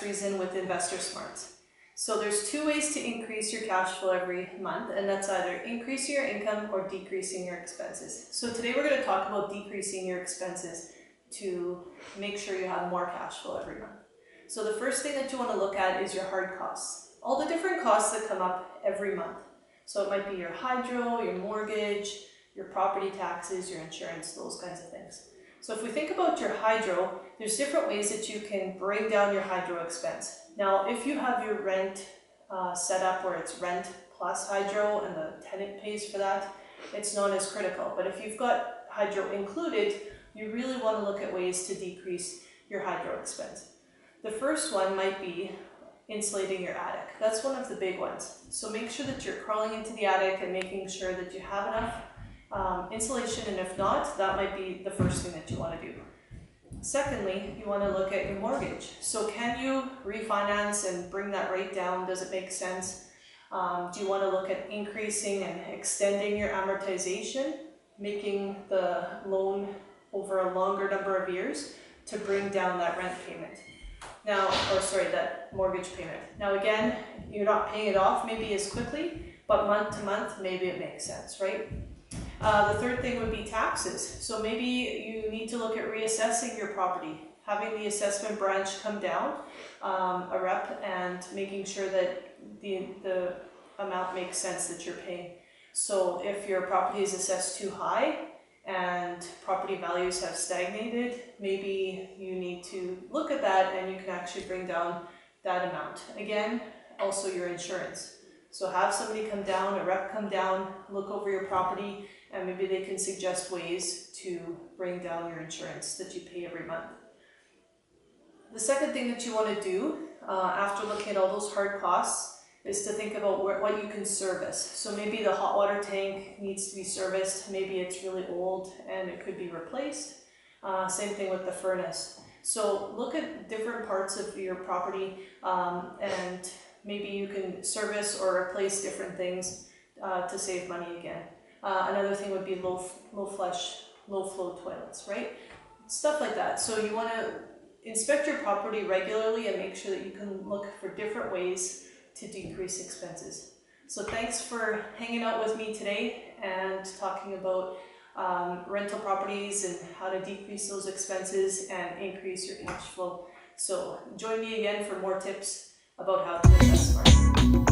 Bakx-Friesen with Investor Smarts. So there's two ways to increase your cash flow every month, and that's either increasing your income or decreasing your expenses. So today we're going to talk about decreasing your expenses to make sure you have more cash flow every month. So the first thing that you want to look at is your hard costs. All the different costs that come up every month. So it might be your hydro, your mortgage, your property taxes, your insurance, those kinds of things. So if we think about your hydro, there's different ways that you can bring down your hydro expense. Now, if you have your rent set up where it's rent plus hydro and the tenant pays for that, it's not as critical. But if you've got hydro included, you really want to look at ways to decrease your hydro expense. The first one might be insulating your attic. That's one of the big ones. So make sure that you're crawling into the attic and making sure that you have enough insulation, and if not, that might be the first thing that you want to do. Secondly, you want to look at your mortgage. So can you refinance and bring that rate down? Does it make sense? Do you want to look at increasing and extending your amortization, making the loan over a longer number of years to bring down that rent payment? Now, that mortgage payment. Now again, you're not paying it off maybe as quickly, but month to month, maybe it makes sense, right? The third thing would be taxes. So maybe you need to look at reassessing your property, having the assessment branch come down a rep and making sure that the amount makes sense that you're paying. So if your property is assessed too high and property values have stagnated, maybe you need to look at that and you can actually bring down that amount. Again, also your insurance. So have somebody come down, a rep come down, look over your property, and maybe they can suggest ways to bring down your insurance that you pay every month. The second thing that you want to do after looking at all those hard costs is to think about what you can service. So maybe the hot water tank needs to be serviced, maybe it's really old and it could be replaced. Same thing with the furnace. So look at different parts of your property and maybe you can service or replace different things to save money again. Another thing would be low flow toilets, right? Stuff like that. So you want to inspect your property regularly and make sure that you can look for different ways to decrease expenses. So thanks for hanging out with me today and talking about rental properties and how to decrease those expenses and increase your cash flow. So join me again for more tips about how to invest smart.